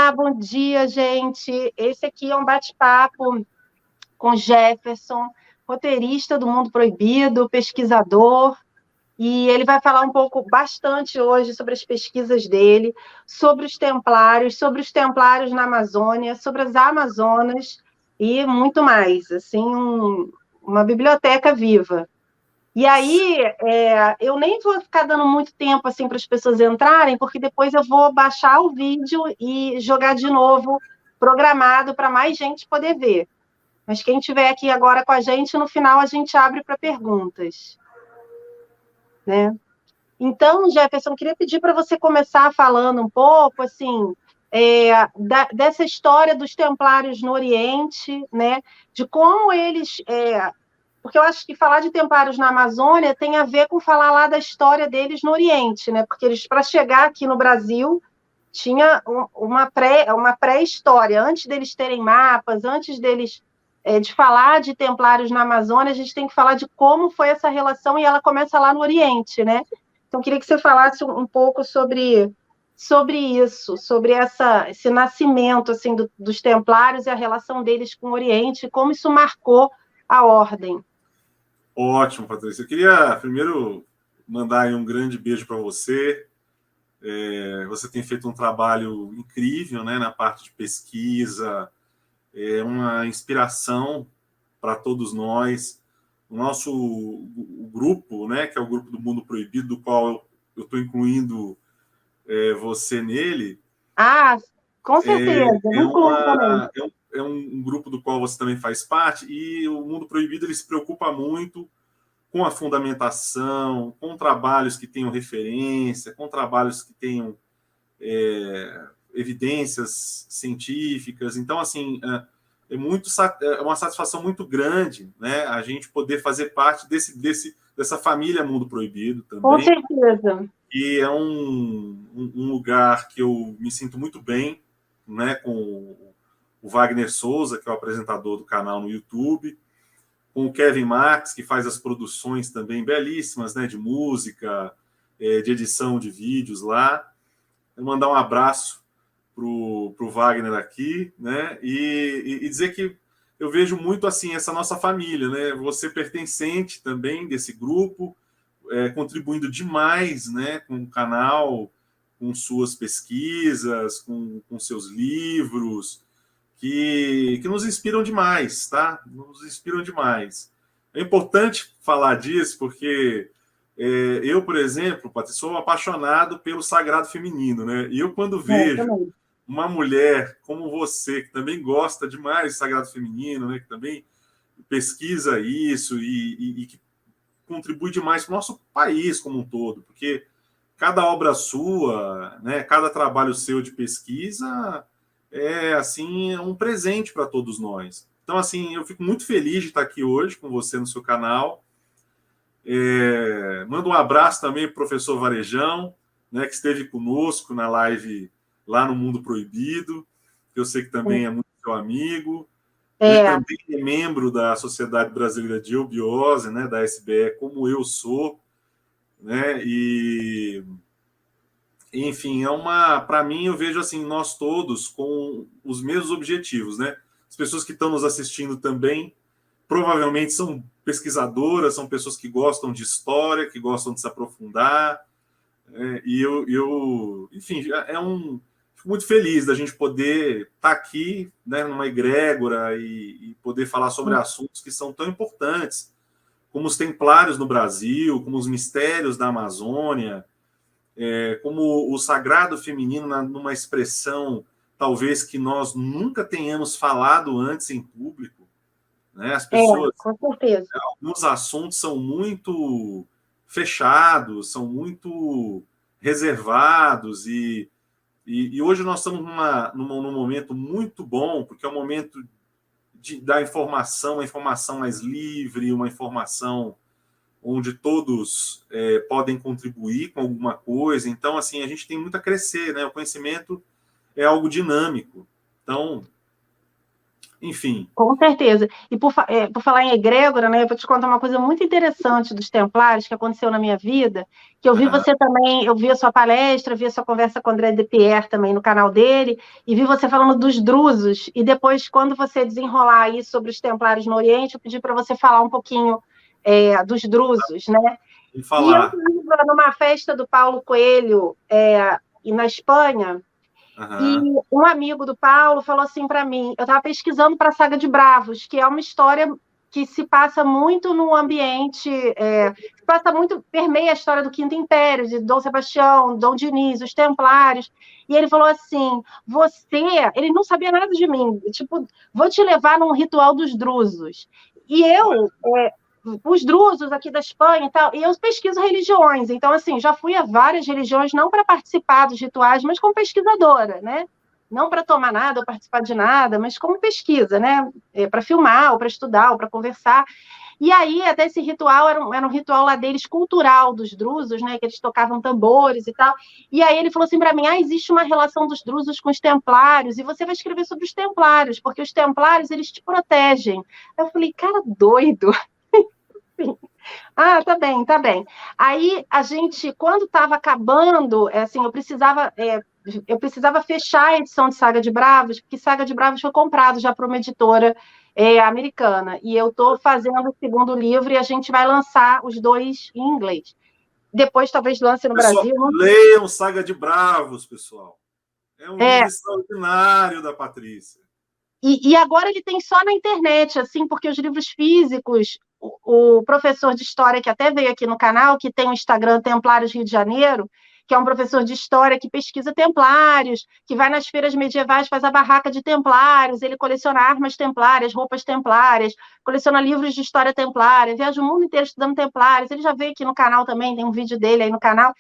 Olá, bom dia, gente. Esse aqui é um bate-papo com Jefferson, roteirista do Mundo Proibido, pesquisador, e ele vai falar um pouco, bastante hoje sobre as pesquisas dele, sobre os templários na Amazônia, sobre as Amazonas e muito mais, assim, uma biblioteca viva. E aí, eu nem vou ficar dando muito tempo assim para as pessoas entrarem, porque depois eu vou baixar o vídeo e jogar de novo, programado para mais gente poder ver. Mas quem estiver aqui agora com a gente, no final a gente abre para perguntas, né? Então, Jefferson, queria pedir para você começar falando um pouco, assim, dessa história dos templários no Oriente, né? De como eles porque eu acho que falar de templários na Amazônia tem a ver com falar lá da história deles no Oriente, né? Porque eles, para chegar aqui no Brasil, tinha uma pré-história. Antes deles terem mapas, antes deles de falar de templários na Amazônia, a gente tem que falar de como foi essa relação e ela começa lá no Oriente, né? Então, queria que você falasse um pouco sobre isso, sobre esse nascimento assim dos templários e a relação deles com o Oriente, como isso marcou a ordem. Ótimo, Patrícia. Eu queria primeiro mandar aí um grande beijo para você. Você tem feito um trabalho incrível, né, na parte de pesquisa, uma inspiração para todos nós. O grupo, né, que é o grupo do Mundo Proibido, do qual eu estou incluindo você nele. Ah, com certeza, me incluo também. É um grupo do qual você também faz parte, e o Mundo Proibido ele se preocupa muito com a fundamentação, com trabalhos que tenham referência, com trabalhos que tenham evidências científicas. Então, assim, é uma satisfação muito grande, né, a gente poder fazer parte dessa família Mundo Proibido Com também. certeza. E é um lugar que eu me sinto muito bem, né, com o Wagner Souza, que é o apresentador do canal no YouTube, com o Kevin Marques, que faz as produções também belíssimas, né, de música, de edição de vídeos lá. Eu mandar um abraço pro Wagner aqui, né, e dizer que eu vejo muito assim essa nossa família, né, você pertencente também desse grupo, contribuindo demais, né, com o canal, com suas pesquisas, com seus livros, que nos inspiram demais, tá? Nos inspiram demais. É importante falar disso porque eu, por exemplo, Patrícia, sou apaixonado pelo sagrado feminino, né? E eu, quando vejo Também. uma mulher como você, que também gosta demais do sagrado feminino, né? Que também pesquisa isso e que contribui demais para o nosso país como um todo, porque cada obra sua, né, cada trabalho seu de pesquisa é um presente para todos nós. Então, assim, eu fico muito feliz de estar aqui hoje com você no seu canal. Mando um abraço também para o professor Varejão, né, que esteve conosco na live lá no Mundo Proibido, que eu sei que também é muito seu amigo. Ele É, também é membro da Sociedade Brasileira de Eubiose, né, da SBE, como eu sou, né? E enfim, para mim eu vejo assim, nós todos com os mesmos objetivos, né? As pessoas que estão nos assistindo também provavelmente são pesquisadoras, são pessoas que gostam de história, que gostam de se aprofundar, e enfim, fico muito feliz da gente poder estar aqui, né, numa egrégora e poder falar sobre assuntos que são tão importantes, como os templários no Brasil, como os mistérios da Amazônia, como o sagrado feminino numa expressão talvez que nós nunca tenhamos falado antes em público, né? As pessoas, com certeza. alguns assuntos são muito fechados, são muito reservados e hoje nós estamos num momento muito bom, porque é um momento da informação, uma informação mais livre, uma informação onde todos podem contribuir com alguma coisa. Então, assim, a gente tem muito a crescer, né? O conhecimento é algo dinâmico. Então, Enfim. Com certeza. E por falar em egrégora, né, eu vou te contar uma coisa muito interessante dos Templários que aconteceu na minha vida, que eu vi Aham. você também, eu vi a sua palestra, vi a sua conversa com o André de Pierre também no canal dele, e vi você falando dos drusos, e depois, quando você desenrolar aí sobre os Templários no Oriente, eu pedi para você falar um pouquinho dos drusos, né? Vamos E eu falar. estava numa festa do Paulo Coelho, e na Espanha, e Aham. um amigo do Paulo falou assim para mim, eu estava pesquisando para a Saga de Bravos, que é uma história que se passa muito no ambiente, passa muito, permeia a história do Quinto Império, de Dom Sebastião, Dom Diniz, os Templários, e ele falou assim, ele não sabia nada de mim, tipo, vou te levar num ritual dos drusos. E os drusos aqui da Espanha e tal, e eu pesquiso religiões, então, assim, já fui a várias religiões, não para participar dos rituais, mas como pesquisadora, né? Não para tomar nada ou participar de nada, mas como pesquisa, né? Para filmar, ou para estudar, ou para conversar. E aí, até esse ritual era um ritual lá deles, cultural, dos drusos, né? Que eles tocavam tambores e tal. E aí ele falou assim para mim: existe uma relação dos drusos com os templários, e você vai escrever sobre os templários, porque os templários, eles te protegem. Eu falei, cara doido. Ah, tá bem, tá bem. Aí a gente, quando estava acabando, assim, eu precisava fechar a edição de Saga de Bravos, porque Saga de Bravos foi comprado já por uma editora americana. E eu estou fazendo o segundo livro e a gente vai lançar os dois em inglês. Depois talvez lance no Pessoal, Brasil. leiam Saga de Bravos, pessoal. É um livro É, extraordinário da Patrícia. e agora ele tem só na internet, assim, porque os livros físicos, o professor de história que até veio aqui no canal, que tem o Instagram Templários Rio de Janeiro, que é um professor de história que pesquisa templários, que vai nas feiras medievais, faz a barraca de templários, ele coleciona armas templárias, roupas templárias, coleciona livros de história templária, viaja o mundo inteiro estudando templários, ele já veio aqui no canal também, tem um vídeo dele aí no canal,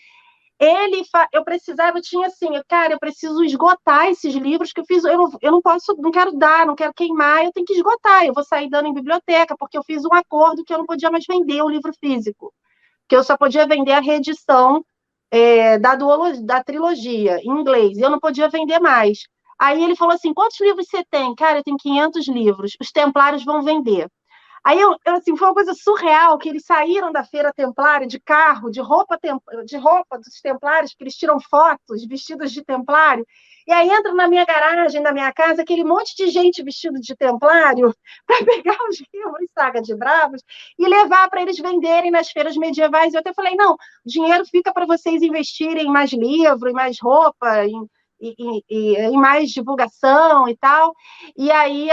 eu precisava, eu tinha assim, cara, eu preciso esgotar esses livros que eu fiz, eu não posso, não quero dar, não quero queimar, eu tenho que esgotar, eu vou sair dando em biblioteca, porque eu fiz um acordo que eu não podia mais vender o livro físico, que eu só podia vender a reedição da trilogia, em inglês, e eu não podia vender mais. Aí ele falou assim, quantos livros você tem? Cara, eu tenho 500 livros, os Templários vão vender. Aí assim, foi uma coisa surreal que eles saíram da feira templária de carro, de roupa dos templários, que eles tiram fotos vestidos de templário. E aí entra na minha garagem, na minha casa, aquele monte de gente vestido de templário para pegar os livros Saga de Bravos e levar para eles venderem nas feiras medievais. Eu até falei, não, o dinheiro fica para vocês investirem em mais livro, em mais roupa, em mais divulgação e tal. E aí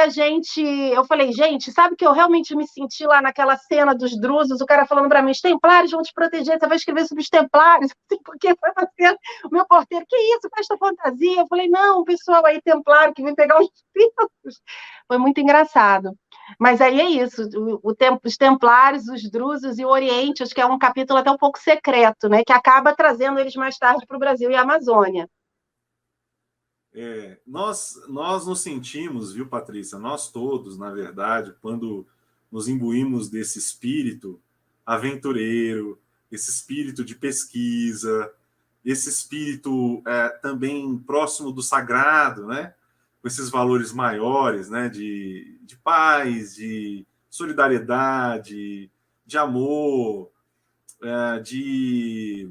eu falei, gente, sabe que eu realmente me senti lá naquela cena dos drusos, o cara falando para mim, os templários vão te proteger, você vai escrever sobre os templários, porque foi uma cena, o meu porteiro, que isso, festa fantasia? Eu falei, não, o pessoal aí templário que vem pegar os filhos. Foi muito engraçado. Mas aí é isso, os templários, os drusos e o Oriente, acho que é um capítulo até um pouco secreto, né, que acaba trazendo eles mais tarde para o Brasil e a Amazônia. Nós nos sentimos, viu, Patrícia? Nós todos, na verdade, quando nos imbuímos desse espírito aventureiro, esse espírito de pesquisa, esse espírito também próximo do sagrado, né? Com esses valores maiores, né? De paz, de solidariedade, de amor, de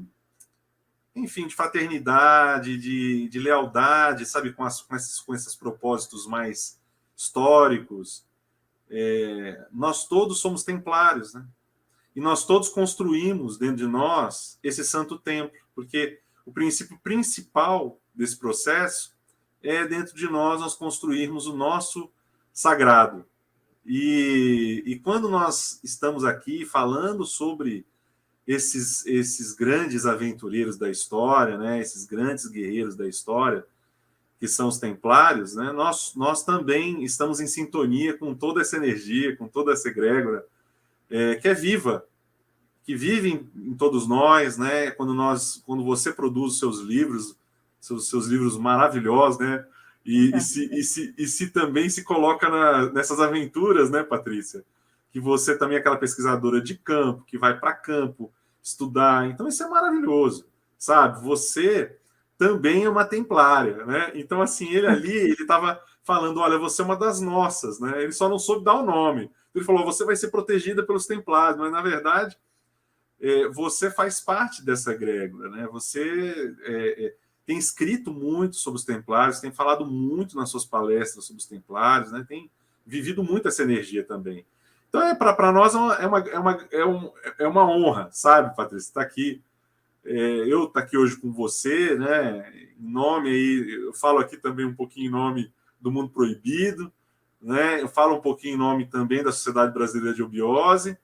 enfim, de fraternidade, de lealdade, sabe, com esses propósitos mais históricos. Nós todos somos templários, né? E nós todos construímos dentro de nós esse santo templo, porque o princípio principal desse processo é dentro de nós construirmos o nosso sagrado. E quando nós estamos aqui falando sobre esses grandes aventureiros da história, né, esses grandes guerreiros da história, que são os templários, né, nós também estamos em sintonia com toda essa energia, com toda essa egrégora que é viva, que vive em todos nós, né, quando você produz seus livros, seus livros maravilhosos, né, se também se coloca nessas aventuras, né, Patrícia? Que você também é aquela pesquisadora de campo, que vai para campo estudar. Então, isso é maravilhoso, sabe? Você também é uma templária, né? Então, assim, ele ali, ele estava falando, olha, você é uma das nossas, né? Ele só não soube dar o nome. Ele falou, você vai ser protegida pelos Templários, mas, na verdade, você faz parte dessa egrégora, né? Você tem escrito muito sobre os Templários, tem falado muito nas suas palestras sobre os Templários, né? Tem vivido muito essa energia também. Então, para nós é uma honra, sabe, Patrícia, estar aqui. Eu estar aqui hoje com você, né? Em nome aí, eu falo aqui também um pouquinho em nome do Mundo Proibido, né? Eu falo um pouquinho em nome também da Sociedade Brasileira de Obiose,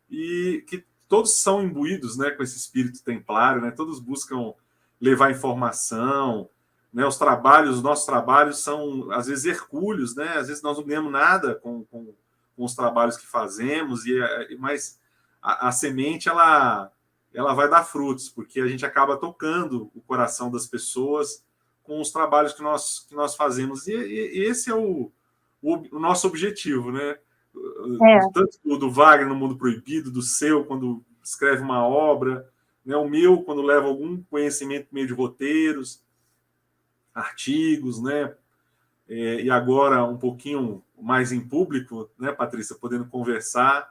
e que todos são imbuídos, né, com esse espírito templário, né? Todos buscam levar informação, né? Os nossos trabalhos são às vezes hercúleos, né? Às vezes nós não ganhamos nada com os trabalhos que fazemos, mas a semente ela vai dar frutos, porque a gente acaba tocando o coração das pessoas com os trabalhos que nós fazemos. E esse é o nosso objetivo, né? Tanto do Wagner no Mundo Proibido, do seu, quando escreve uma obra, né? O meu, quando leva algum conhecimento meio de roteiros, artigos, né? E agora um pouquinho mais em público, né, Patrícia, podendo conversar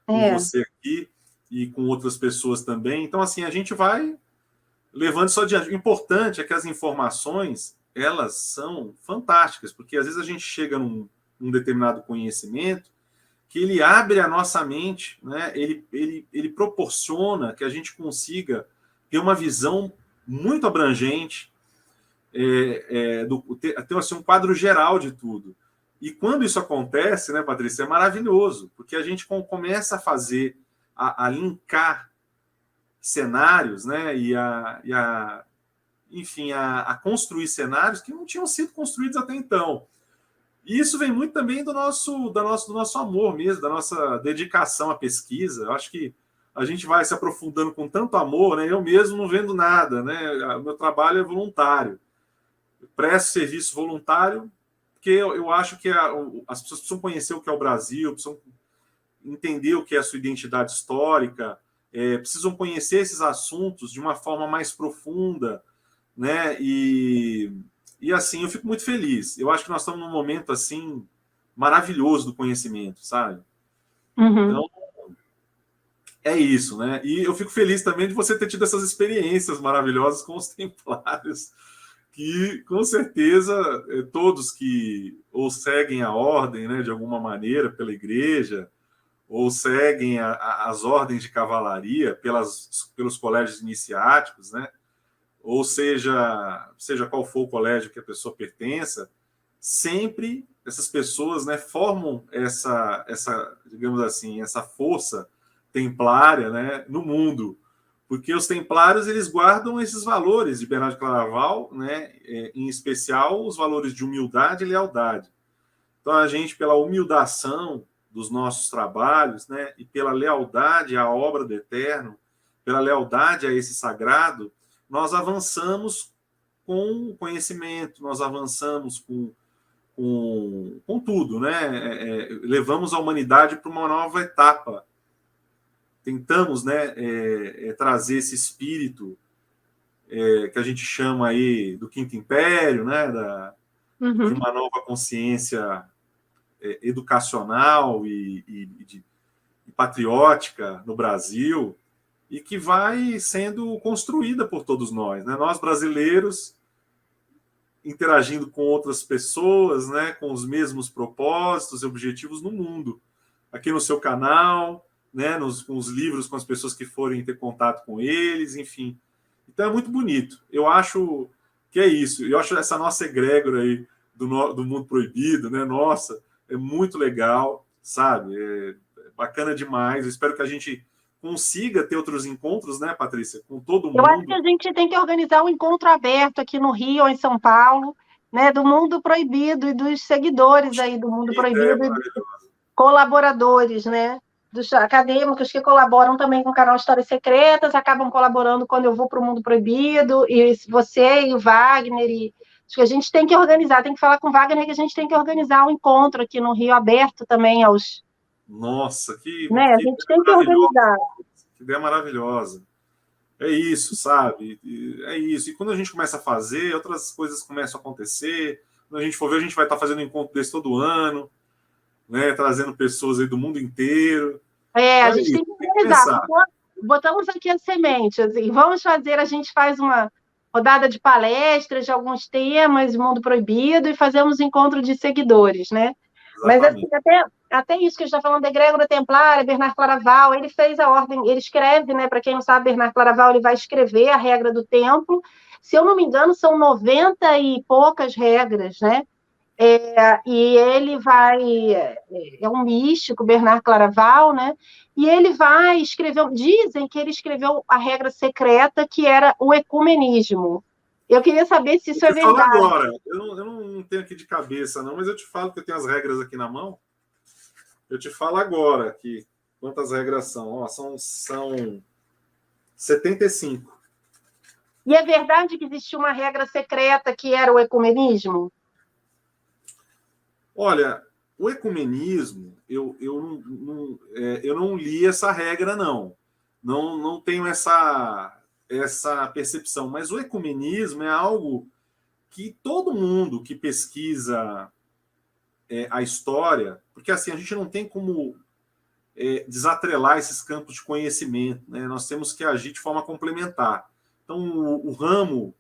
com você aqui e com outras pessoas também. Então, assim, a gente vai levando isso adiante. O importante é que as informações, elas são fantásticas, porque às vezes a gente chega num determinado conhecimento que ele abre a nossa mente, né? Ele proporciona que a gente consiga ter uma visão muito abrangente, ter assim, um quadro geral de tudo. E quando isso acontece, né, Patrícia, é maravilhoso, porque a gente começa a fazer, a linkar cenários, né, enfim, a construir cenários que não tinham sido construídos até então. E isso vem muito também do nosso amor mesmo, da nossa dedicação à pesquisa. Eu acho que a gente vai se aprofundando com tanto amor, né? Eu mesmo não vendo nada, né? O meu trabalho é voluntário. Eu presto serviço voluntário porque eu acho que as pessoas precisam conhecer o que é o Brasil, precisam entender o que é a sua identidade histórica, precisam conhecer esses assuntos de uma forma mais profunda, né? E assim, eu fico muito feliz. Eu acho que nós estamos num momento assim maravilhoso do conhecimento, sabe? Então, é isso, né? E eu fico feliz também de você ter tido essas experiências maravilhosas com os Templários, que com certeza todos que ou seguem a ordem, né, de alguma maneira pela igreja, ou seguem as ordens de cavalaria pelos colégios iniciáticos, né? Ou seja qual for o colégio que a pessoa pertença, sempre essas pessoas, né, formam essa, digamos assim, essa força templária, né, no mundo, porque os templários eles guardam esses valores de Bernardo de Claraval, né, em especial os valores de humildade e lealdade. Então a gente, pela humildação dos nossos trabalhos, né, e pela lealdade à obra do Eterno, pela lealdade a esse sagrado, nós avançamos com conhecimento, nós avançamos com tudo, né? Levamos a humanidade para uma nova etapa. Tentamos, né, trazer esse espírito que a gente chama aí do Quinto Império, né, de uma nova consciência educacional e patriótica no Brasil, e que vai sendo construída por todos nós, né? Nós brasileiros interagindo com outras pessoas, né, com os mesmos propósitos e objetivos no mundo. Aqui no seu canal, né, com os livros, com as pessoas que forem ter contato com eles, enfim. Então é muito bonito. Eu acho que é isso. Eu acho essa nossa egrégora aí do Mundo Proibido, né, nossa, é muito legal, sabe? É bacana demais. Eu espero que a gente consiga ter outros encontros, né, Patrícia, com todo mundo. Eu acho que a gente tem que organizar um encontro aberto aqui no Rio ou em São Paulo, né, do Mundo Proibido e dos seguidores aí do Mundo Proibido, e dos colaboradores, né, dos acadêmicos que colaboram também com o canal Histórias Secretas, acabam colaborando quando eu vou para o Mundo Proibido, e você e o Wagner, e acho que a gente tem que organizar, tem que falar com o Wagner que a gente tem que organizar um encontro aqui no Rio aberto também aos... Nossa, né, a gente tem que organizar. Que ideia maravilhosa. É isso, sabe? É isso. E quando a gente começa a fazer, outras coisas começam a acontecer, Quando a gente for ver, a gente vai estar fazendo um encontro desse todo ano, né? Trazendo pessoas aí do mundo inteiro. A Então, gente tem que organizar. Botamos aqui a semente, assim, a gente faz uma rodada de palestras de alguns temas, Mundo Proibido, e fazemos encontro de seguidores, né? Mas assim, Exatamente. até isso que a gente está falando, egrégora templária, Bernard Claraval, ele fez a ordem, ele escreve, né? Para quem não sabe, Bernard Claraval, ele vai escrever a regra do templo. Se eu não me engano, são 90 e poucas regras, né? E ele é um místico, Bernard Claraval, né? E ele vai escrever, dizem que ele escreveu a regra secreta, que era o ecumenismo. Eu queria saber se isso é Eu te falo verdade. agora, eu não tenho aqui de cabeça, não, mas eu te falo que eu tenho as regras aqui na mão. Eu te falo agora aqui quantas regras são. Ó, são 75. E é verdade que existia uma regra secreta que era o ecumenismo? Olha, o ecumenismo, eu não li essa regra, não. Não tenho essa percepção. Mas o ecumenismo é algo que todo mundo que pesquisa a história, porque assim, a gente não tem como desatrelar esses campos de conhecimento, né? Nós temos que agir de forma complementar. Então, o ramo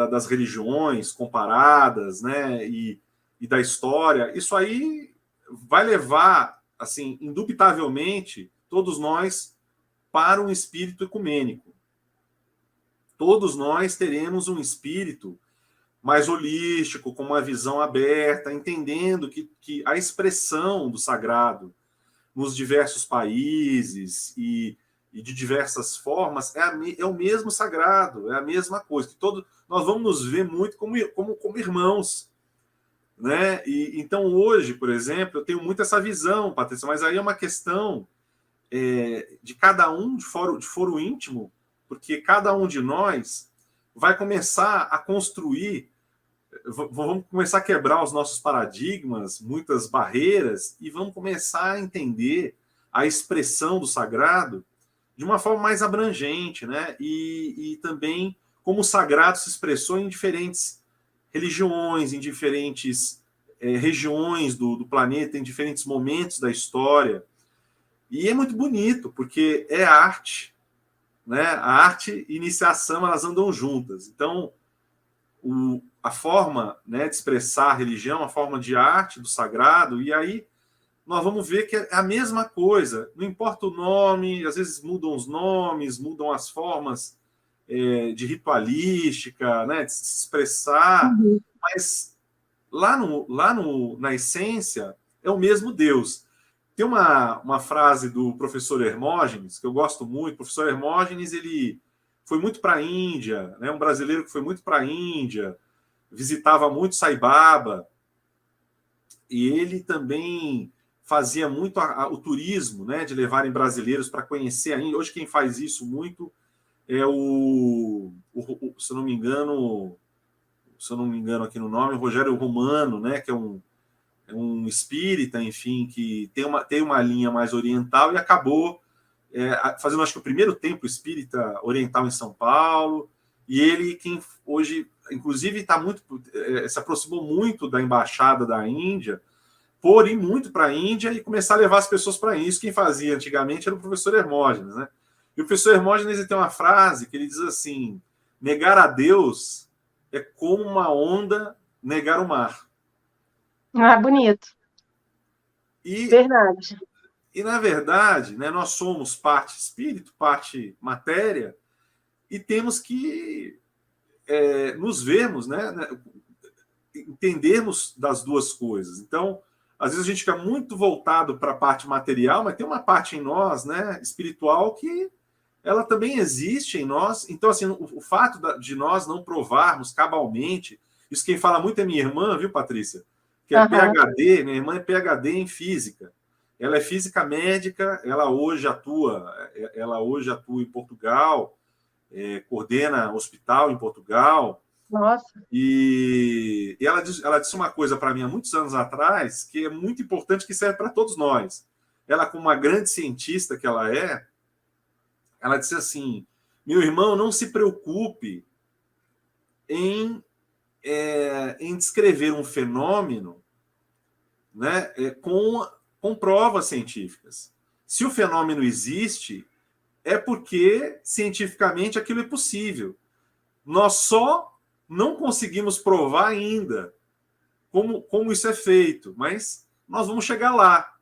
das religiões comparadas, né, e da história, isso aí vai levar, assim, indubitavelmente, todos nós para um espírito ecumênico. Todos nós teremos um espírito mais holístico, com uma visão aberta, entendendo que a expressão do sagrado nos diversos países e de diversas formas é o mesmo sagrado, é a mesma coisa. Que nós vamos nos ver muito como irmãos. Né? Então, hoje, por exemplo, eu tenho muito essa visão, Patrícia, mas aí é uma questão de cada um de foro íntimo, porque cada um de nós vai começar a construir, vamos começar a quebrar os nossos paradigmas, muitas barreiras, e vamos começar a entender a expressão do sagrado de uma forma mais abrangente, né? E também como o sagrado se expressou em diferentes religiões, em diferentes regiões do planeta, em diferentes momentos da história. E é muito bonito, porque é arte, né? A arte e iniciação, elas andam juntas. Então, a forma, né, de expressar a religião, a forma de arte do sagrado, e aí nós vamos ver que é a mesma coisa. Não importa o nome, às vezes mudam os nomes, mudam as formas de ritualística, né, de se expressar, mas na essência é o mesmo Deus. Tem uma frase do professor Hermógenes, que eu gosto muito. O professor Hermógenes, ele foi muito para a Índia, né, um brasileiro que foi muito para a Índia, visitava muito Sai Baba, e ele também fazia muito o turismo, né, de levarem brasileiros para conhecer a Índia. Hoje quem faz isso muito é se eu não me engano aqui no nome, o Rogério Romano, né, que é um espírita, enfim, que tem uma linha mais oriental e acabou fazendo, acho que o primeiro templo espírita oriental em São Paulo, e ele quem hoje, inclusive, se aproximou muito da embaixada da Índia, por ir muito para a Índia e começar a levar as pessoas para isso. Quem fazia antigamente era o professor Hermógenes, né? E o professor Hermógenes, ele tem uma frase que ele diz assim: negar a Deus é como uma onda negar o mar. Ah, bonito. Verdade. E na verdade, né, nós somos parte espírito, parte matéria, e temos que nos vermos, né, entendermos das duas coisas. Então, às vezes a gente fica muito voltado para a parte material, mas tem uma parte em nós, né, espiritual, que ela também existe em nós. Então, assim, o fato de nós não provarmos cabalmente, isso quem fala muito é minha irmã, viu, Patrícia? Que é PhD, minha irmã é PhD em física. Ela é física médica, ela hoje atua em Portugal, coordena hospital em Portugal. Nossa. E ela disse uma coisa para mim há muitos anos atrás, que é muito importante, que serve para todos nós. Ela, como uma grande cientista que ela disse assim: meu irmão, não se preocupe em em descrever um fenômeno, né, com provas científicas. Se o fenômeno existe, é porque cientificamente aquilo é possível. Nós só não conseguimos provar ainda como isso é feito, mas nós vamos chegar lá.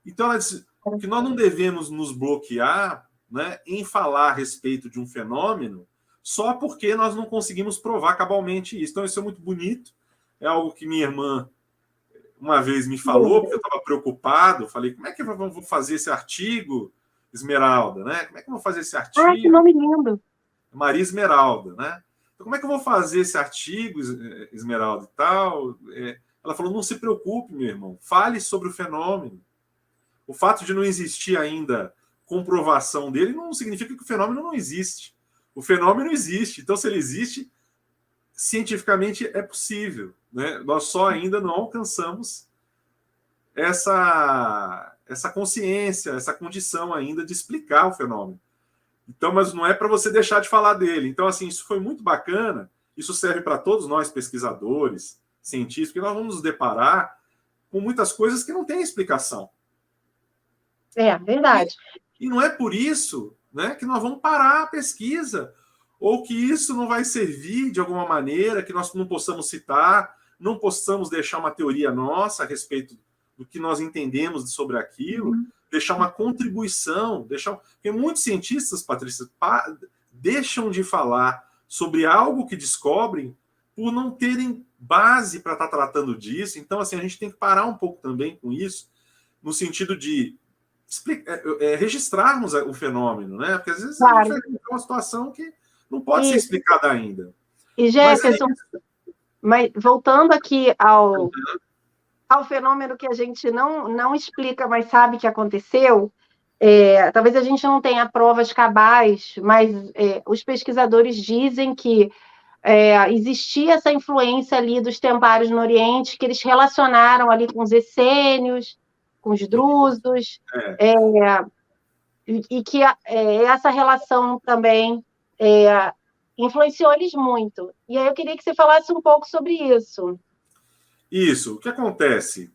Então, ela disse que nós não devemos nos bloquear, né, em falar a respeito de um fenômeno só porque nós não conseguimos provar cabalmente isso. Então, isso é muito bonito. É algo que minha irmã uma vez me falou, porque eu estava preocupado. Falei, como é que eu vou fazer esse artigo, Esmeralda? Né? Como é que eu vou fazer esse artigo? Ah, que nome lindo! Maria Esmeralda, né? Então, como é que eu vou fazer esse artigo, Esmeralda e tal? Ela falou, não se preocupe, meu irmão. Fale sobre o fenômeno. O fato de não existir ainda comprovação dele não significa que o fenômeno não existe. O fenômeno existe. Então, se ele existe, cientificamente é possível. Né? Nós só ainda não alcançamos essa consciência, essa condição ainda de explicar o fenômeno. Então, mas não é para você deixar de falar dele. Então, assim, isso foi muito bacana. Isso serve para todos nós, pesquisadores, cientistas, porque nós vamos nos deparar com muitas coisas que não têm explicação. É, verdade. E não é por isso, né, que nós vamos parar a pesquisa, ou que isso não vai servir de alguma maneira, que nós não possamos citar, não possamos deixar uma teoria nossa a respeito do que nós entendemos sobre aquilo, deixar uma contribuição, porque muitos cientistas, Patrícia, deixam de falar sobre algo que descobrem por não terem base para estar tratando disso. Então, assim, a gente tem que parar um pouco também com isso, no sentido de registrarmos o fenômeno, né? Porque às vezes a gente vai encontrar uma situação que não pode ser explicada ainda. E Jefferson, mas voltando aqui ao fenômeno que a gente não explica, mas sabe que aconteceu, talvez a gente não tenha provas cabais, mas os pesquisadores dizem que existia essa influência ali dos templários no Oriente, que eles relacionaram ali com os essênios, com os drusos, e que essa relação também influenciou eles muito. E aí eu queria que você falasse um pouco sobre isso. Isso. O que acontece?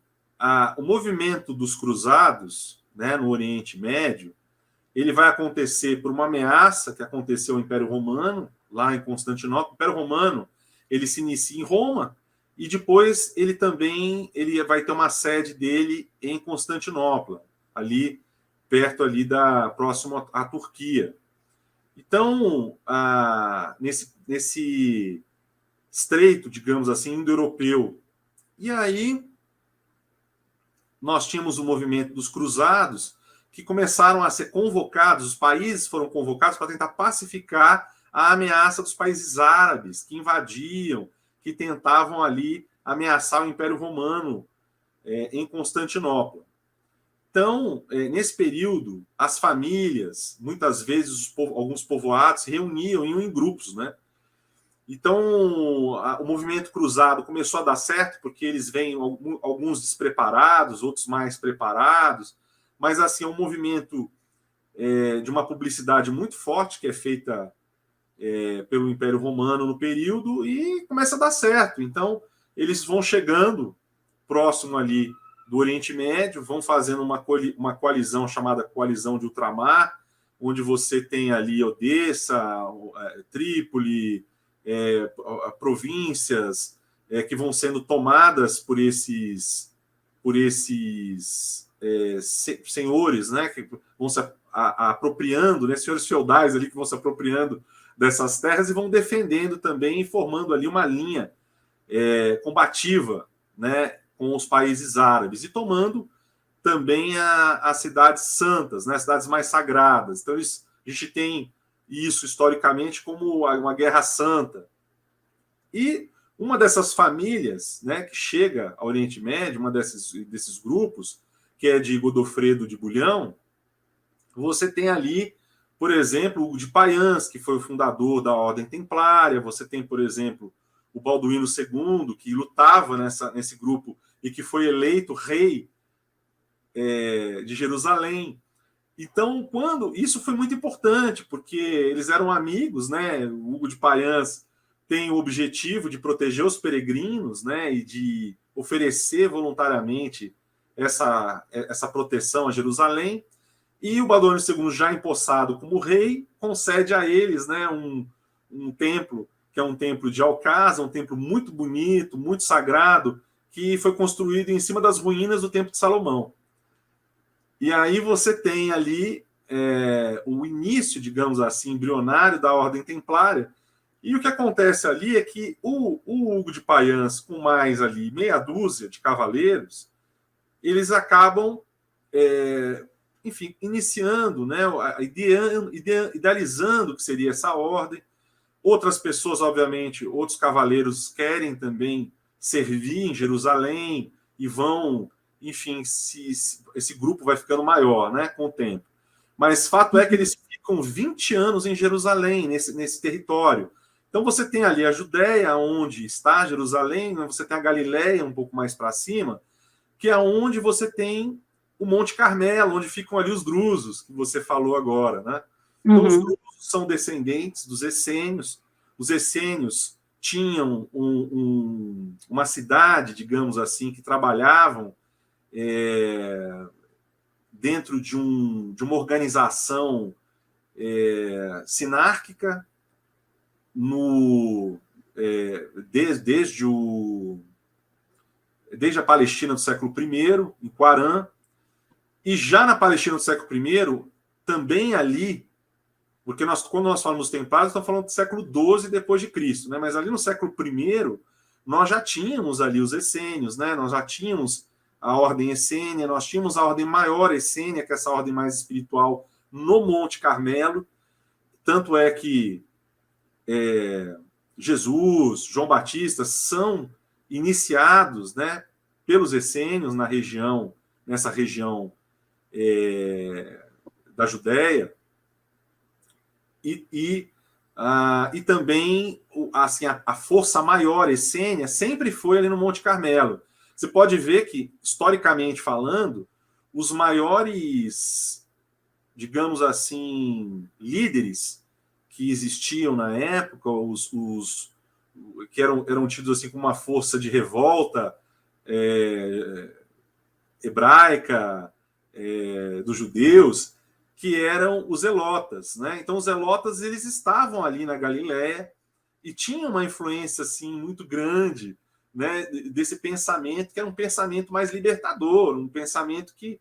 O movimento dos cruzados, né, no Oriente Médio, ele vai acontecer por uma ameaça que aconteceu ao Império Romano, lá em Constantinopla. O Império Romano, ele se inicia em Roma, e depois ele vai ter uma sede dele em Constantinopla, ali perto ali próximo à Turquia. Então, nesse estreito, digamos assim, indo-europeu. E aí nós tínhamos o movimento dos cruzados, que começaram a ser convocados, os países foram convocados para tentar pacificar a ameaça dos países árabes, que invadiam, que tentavam ali ameaçar o Império Romano em Constantinopla. Então, nesse período, as famílias, muitas vezes alguns povoados, se reuniam em grupos, né? Então, o movimento cruzado começou a dar certo, porque eles vêm alguns despreparados, outros mais preparados, mas assim, é um movimento de uma publicidade muito forte que é feita pelo Império Romano no período e começa a dar certo. Então, eles vão chegando próximo ali do Oriente Médio, vão fazendo uma coalizão chamada Coalizão de Ultramar, onde você tem ali Odessa, Trípoli, províncias que vão sendo tomadas por esses senhores, né, que vão se apropriando, né, senhores feudais ali que vão se apropriando dessas terras e vão defendendo também e formando ali uma linha combativa, né, com os países árabes e tomando também as cidades santas, né, as cidades mais sagradas. Então, a gente tem isso historicamente como uma guerra santa. E uma dessas famílias, né, que chega ao Oriente Médio, uma desses grupos, que é de Godofredo de Bulhão, você tem ali, por exemplo, o de Payans, que foi o fundador da Ordem Templária, você tem, por exemplo, o Balduíno II, que lutava nesse grupo e que foi eleito rei de Jerusalém. Então, isso foi muito importante, porque eles eram amigos, né? O Hugo de Payans tem o objetivo de proteger os peregrinos, né, e de oferecer voluntariamente essa proteção a Jerusalém. E o Babilônio II, já empossado como rei, concede a eles, né, um templo, que é um templo de Alcázar, um templo muito bonito, muito sagrado, que foi construído em cima das ruínas do Templo de Salomão. E aí você tem ali o início, digamos assim, embrionário da Ordem Templária. E o que acontece ali é que o Hugo de Payens, com mais ali meia dúzia de cavaleiros, eles acabam, enfim, iniciando, né, idealizando o que seria essa ordem. Outras pessoas, obviamente, outros cavaleiros querem também servir em Jerusalém e vão, enfim, esse grupo vai ficando maior, né, com o tempo. Mas fato é que eles ficam 20 anos em Jerusalém, nesse território. Então você tem ali a Judéia, onde está Jerusalém, você tem a Galiléia um pouco mais para cima, que é onde você tem o Monte Carmelo, onde ficam ali os drusos, que você falou agora, né? Então os drusos são descendentes dos essênios. Os essênios tinham uma cidade, digamos assim, que trabalhavam dentro de uma organização sinárquica, desde a Palestina do século I, em Quarã, e já na Palestina do século I, também ali, porque quando nós falamos dos templários, estamos falando do século XII depois de Cristo, né? Mas ali no século I, nós já tínhamos ali os essênios, né? Nós já tínhamos a ordem essênia, nós tínhamos a ordem maior essênia, que é essa ordem mais espiritual, no Monte Carmelo. Tanto é que Jesus, João Batista são iniciados, né, pelos essênios nessa região da Judéia, e também assim, a força maior essênia sempre foi ali no Monte Carmelo. Você pode ver que, historicamente falando, os maiores, digamos assim, líderes que existiam na época, que eram tidos assim como uma força de revolta hebraica dos judeus, que eram os zelotas, né? Então os zelotas, eles estavam ali na Galiléia e tinham uma influência assim muito grande, né, desse pensamento, que era um pensamento mais libertador, um pensamento que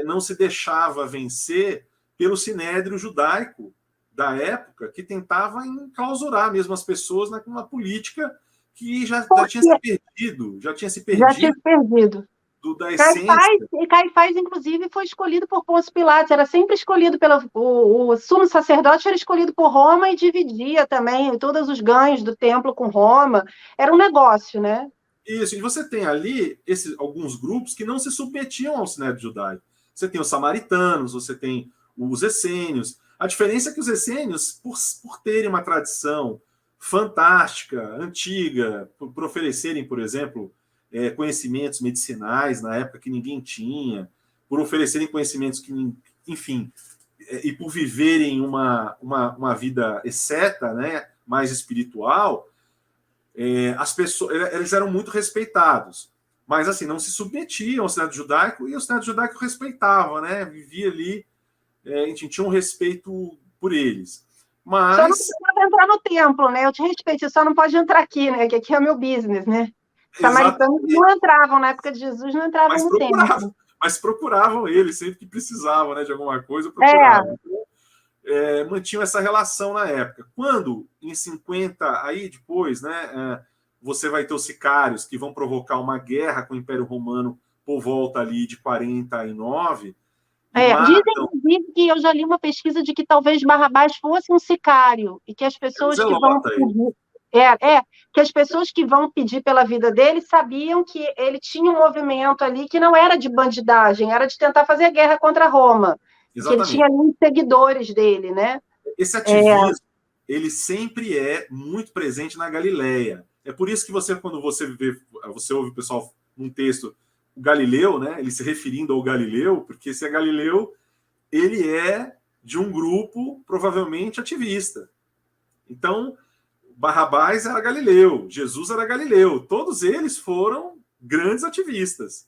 não se deixava vencer pelo sinédrio judaico da época, que tentava enclausurar mesmo as pessoas numa política que já tinha se perdido. Já tinha se perdido. Da essência. Caifás, inclusive, foi escolhido por Pôncio Pilatos, era sempre escolhido o sumo sacerdote era escolhido por Roma e dividia também todos os ganhos do templo com Roma. Era um negócio, né? Isso, e você tem ali alguns grupos que não se submetiam ao sinédrio judaico. Você tem os samaritanos, você tem os essênios. A diferença é que os essênios, por terem uma tradição fantástica, antiga, por oferecerem, por exemplo, conhecimentos medicinais na época que ninguém tinha, por oferecerem conhecimentos que, enfim, e por viverem uma vida asceta, né, mais espiritual, as pessoas, eles eram muito respeitados, mas assim, não se submetiam ao sinédrio judaico, e o sinédrio judaico respeitava, né, vivia ali, a gente tinha um respeito por eles. Mas... Só não pode entrar no templo, né? Eu te respeito, só não pode entrar aqui, né? Que aqui é o meu business, né? Samaritanos não entravam, na época de Jesus, não entravam no templo. Mas procuravam ele, sempre que precisavam, né, de alguma coisa, procuravam. Mantinham essa relação na época. Quando, em 50, aí depois, né, você vai ter os sicários que vão provocar uma guerra com o Império Romano por volta ali de 49. Dizem, inclusive, que eu já li uma pesquisa de que talvez Barrabás fosse um sicário, e que as pessoas que vão pedir... que as pessoas que vão pedir pela vida dele sabiam que ele tinha um movimento ali que não era de bandidagem, era de tentar fazer guerra contra Roma. Exatamente. Que ele tinha ali seguidores dele, né? Esse ativismo, ele sempre é muito presente na Galileia. É por isso que quando você ouve o pessoal num texto, o Galileu, né? Ele se referindo ao Galileu, porque esse Galileu, ele é de um grupo provavelmente ativista. Então, Barrabás era galileu, Jesus era galileu. Todos eles foram grandes ativistas.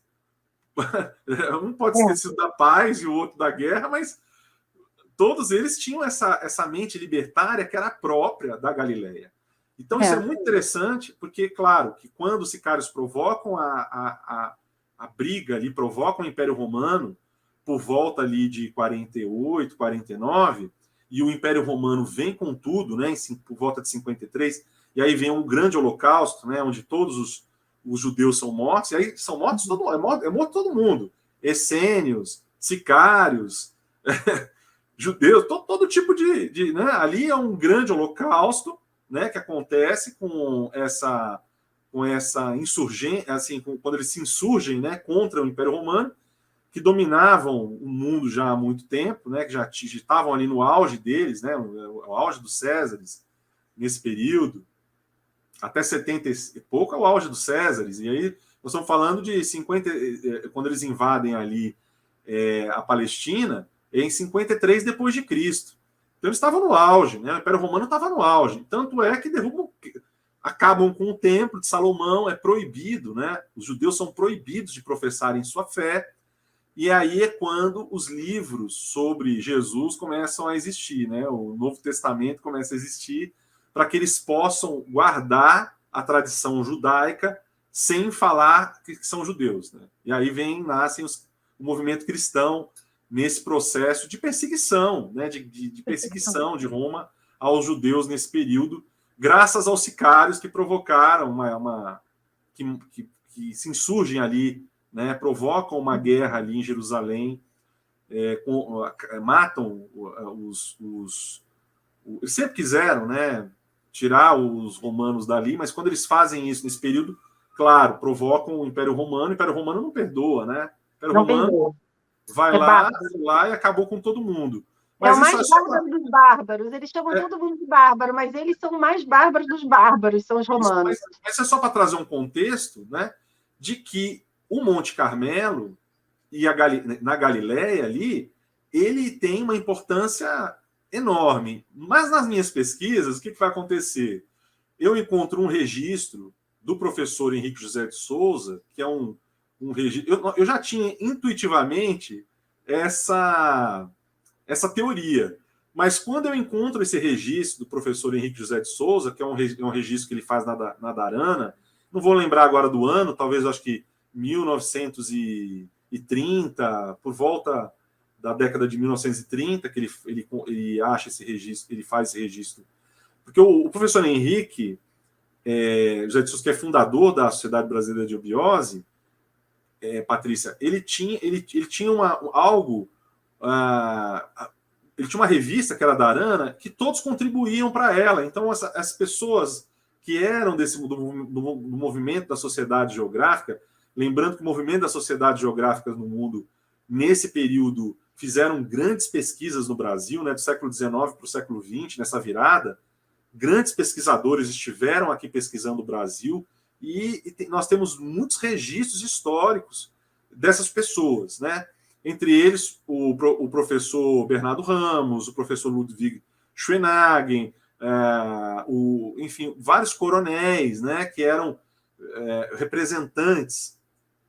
Um pode ter sido da paz e o outro da guerra, mas todos eles tinham essa mente libertária que era própria da Galileia. Então, isso é muito interessante, porque, claro, que quando os sicários provocam a briga ali, provocam o Império Romano, por volta ali de 48, 49, e o Império Romano vem com tudo, né, por volta de 53, e aí vem um grande holocausto, né, onde todos os judeus são mortos, e aí são mortos, é morto todo mundo. Essênios, sicários, judeus, todo tipo de né, ali é um grande holocausto, né, que acontece com essa insurgência, assim, quando eles se insurgem, né, contra o Império Romano, que dominavam o mundo já há muito tempo, né, que já estavam ali no auge deles, né, o auge dos Césares, nesse período, até 70 e pouco é o auge dos Césares, e aí nós estamos falando de 50, quando eles invadem ali a Palestina, em 53 depois de Cristo. Então eles estavam no auge, né? O Império Romano estava no auge. Tanto é que acabam com o Templo de Salomão, é proibido, né? Os judeus são proibidos de professarem sua fé, e aí é quando os livros sobre Jesus começam a existir, né? O Novo Testamento começa a existir para que eles possam guardar a tradição judaica sem falar que são judeus, né? E aí nascem o movimento cristão nesse processo de perseguição, né? de perseguição de Roma aos judeus nesse período, graças aos sicários que provocaram que se insurgem ali, né? Provocam uma guerra ali em Jerusalém, matam eles sempre quiseram, né, tirar os romanos dali, mas quando eles fazem isso nesse período, claro, provocam o Império Romano não perdoa, né? O Império Romano vai lá e acabou com todo mundo. Mas é o mais bárbaro dos bárbaros. Eles chamam todo mundo de bárbaro, mas eles são os mais bárbaros dos bárbaros, são os romanos. Mas é só para trazer um contexto, né, de que o Monte Carmelo e na Galileia ali, ele tem uma importância enorme. Mas nas minhas pesquisas, o que vai acontecer? Eu encontro um registro do professor Henrique José de Souza, que é um registro... Eu já tinha intuitivamente essa teoria. Mas quando eu encontro esse registro do professor Henrique José de Souza, que é um registro que ele faz na Darana, não vou lembrar agora do ano, talvez acho que 1930, por volta da década de 1930, que ele acha esse registro, ele faz esse registro. Porque o professor Henrique José de Souza, que é fundador da Sociedade Brasileira de Obiose, Patrícia, ele tinha algo... ele tinha uma revista, que era da Arana, que todos contribuíam para ela. Então, as pessoas que eram do movimento da Sociedade Geográfica, lembrando que o movimento das sociedades geográficas no mundo, nesse período, fizeram grandes pesquisas no Brasil, né, do século XIX para o século XX, nessa virada. Grandes pesquisadores estiveram aqui pesquisando o Brasil, e nós temos muitos registros históricos dessas pessoas, né? Entre eles, o professor Bernardo Ramos, o professor Ludwig Schwenagen, enfim, vários coronéis, né, que eram representantes.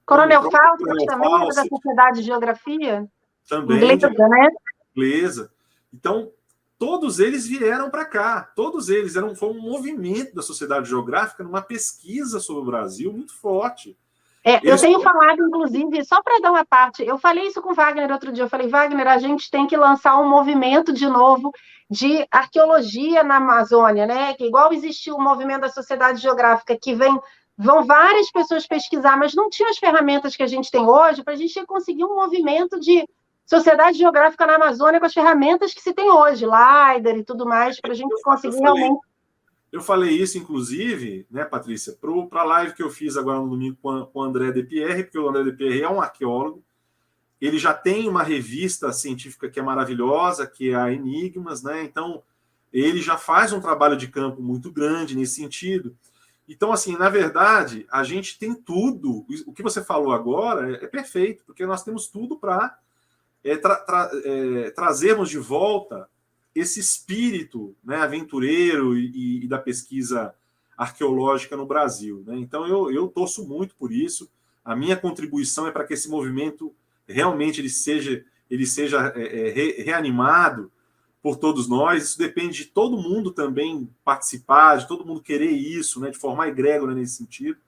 Coronel Fausto também era da Sociedade de Geografia? Também, inglesa, né? Inglesa. Então, todos eles vieram para cá. Todos eles foi um movimento da Sociedade Geográfica numa pesquisa sobre o Brasil muito forte. Eu tenho falado, inclusive, só para dar uma parte, eu falei isso com o Wagner outro dia, eu falei, Wagner, a gente tem que lançar um movimento de novo de arqueologia na Amazônia, né? Que igual existiu o movimento da Sociedade Geográfica, que vão várias pessoas pesquisar, mas não tinha as ferramentas que a gente tem hoje para a gente conseguir um movimento de Sociedade Geográfica na Amazônia com as ferramentas que se tem hoje, LiDAR e tudo mais, para a gente conseguir realmente... Eu falei isso, inclusive, né, Patrícia, para a live que eu fiz agora no domingo com o André de Pierre, porque o André de Pierre é um arqueólogo, ele já tem uma revista científica que é maravilhosa, que é a Enigmas, né? Então, ele já faz um trabalho de campo muito grande nesse sentido. Então, assim, na verdade, a gente tem tudo. O que você falou agora é perfeito, porque nós temos tudo para trazermos de volta esse espírito, né, aventureiro e da pesquisa arqueológica no Brasil, né? Então eu torço muito por isso. A minha contribuição é para que esse movimento realmente ele seja reanimado por todos nós. Isso depende de todo mundo também participar, de todo mundo querer isso, né, de formar egrégora nesse sentido.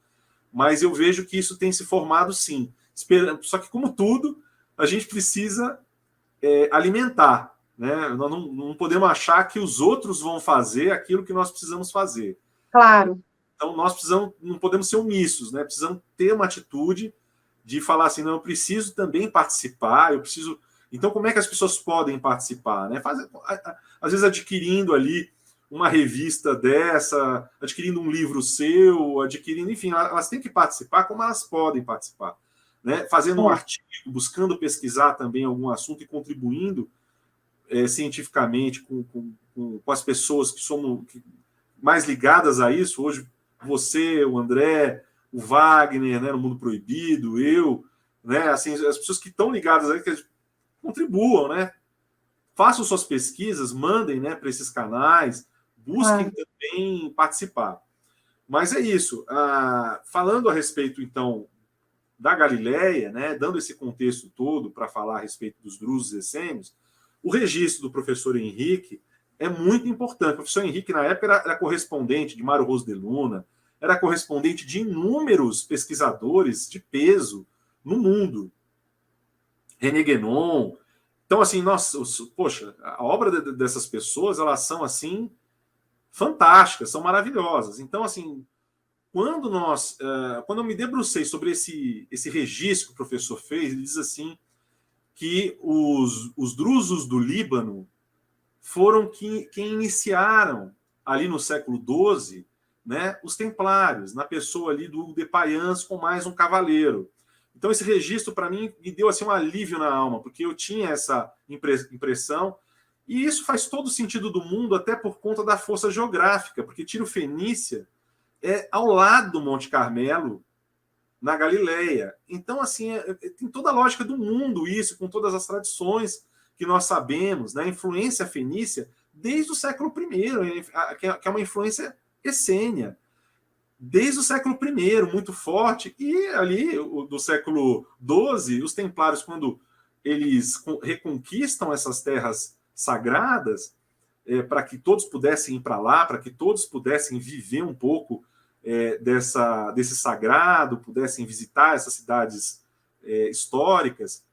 Mas eu vejo que isso tem se formado, sim. Só que, como tudo, a gente precisa alimentar, né? Nós não podemos achar que os outros vão fazer aquilo que nós precisamos fazer. Claro. Então, não podemos ser omissos, né? Precisamos ter uma atitude de falar assim, não, eu preciso também participar, eu preciso... Então, como é que as pessoas podem participar, né? Às vezes adquirindo ali uma revista dessa, adquirindo um livro seu, enfim, elas têm que participar como elas podem participar, né? Fazendo um artigo, buscando pesquisar também algum assunto e contribuindo cientificamente com as pessoas que somos mais ligadas a isso. Hoje, você, o André, o Wagner, né, no Mundo Proibido, eu, né, assim, as pessoas que estão ligadas aí, que contribuam, né? Façam suas pesquisas, mandem, né, para esses canais, busquem também participar. Mas é isso. Falando a respeito, então, da Galileia, né, dando esse contexto todo para falar a respeito dos drusos essênios, o registro do professor Henrique é muito importante. O professor Henrique, na época, era correspondente de Mário Rose de Luna, era correspondente de inúmeros pesquisadores de peso no mundo. René Guénon. Então, assim, nossa, poxa, a obra dessas pessoas, elas são, assim, fantásticas, são maravilhosas. Então, assim, quando eu me debrucei sobre esse registro que o professor fez, ele diz assim que os drusos do Líbano foram quem iniciaram ali no século XII, né, os templários, na pessoa ali do de Payens com mais um cavaleiro. Então esse registro para mim me deu assim um alívio na alma, porque eu tinha essa impressão, e isso faz todo o sentido do mundo, até por conta da força geográfica, porque Tiro Fenícia é ao lado do Monte Carmelo, na Galileia. Então, assim, tem toda a lógica do mundo isso, com todas as tradições que nós sabemos, né? A influência fenícia desde o século I, que é uma influência essênia. Desde o século I, muito forte, e ali, do século XII, os templários, quando eles reconquistam essas terras sagradas, para que todos pudessem ir para lá, para que todos pudessem viver um pouco desse sagrado, pudessem visitar essas cidades históricas,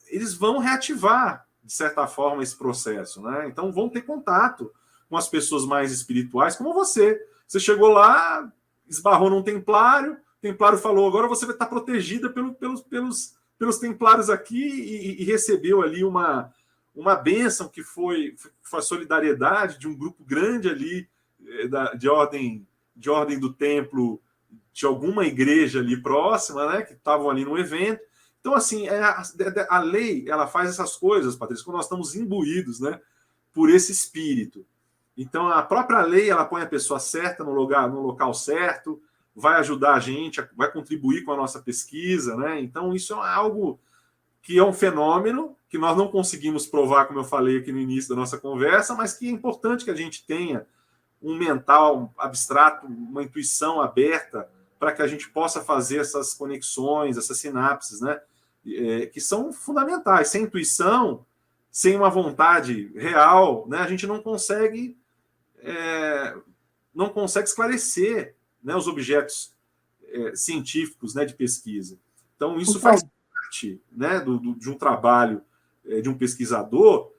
eles vão reativar, de certa forma, esse processo, né? Então vão ter contato com as pessoas mais espirituais, como você. Você chegou lá, esbarrou num templário, o templário falou, agora você vai estar protegida pelos templários aqui, e recebeu ali uma bênção que foi a solidariedade de um grupo grande ali de ordem do templo, de alguma igreja ali próxima, né, que estavam ali no evento. Então, assim, a lei, ela faz essas coisas, Patrícia, quando nós estamos imbuídos, né, por esse espírito. Então, a própria lei, ela põe a pessoa certa no local certo, vai ajudar a gente, vai contribuir com a nossa pesquisa, né? Então, isso é algo que é um fenômeno que nós não conseguimos provar, como eu falei aqui no início da nossa conversa, mas que é importante que a gente tenha um mental abstrato, uma intuição aberta, para que a gente possa fazer essas conexões, essas sinapses, né? Que são fundamentais. Sem intuição, sem uma vontade real, né, a gente não consegue esclarecer, né, os objetos científicos, né, de pesquisa. Então, isso faz parte, né, de um trabalho de um pesquisador,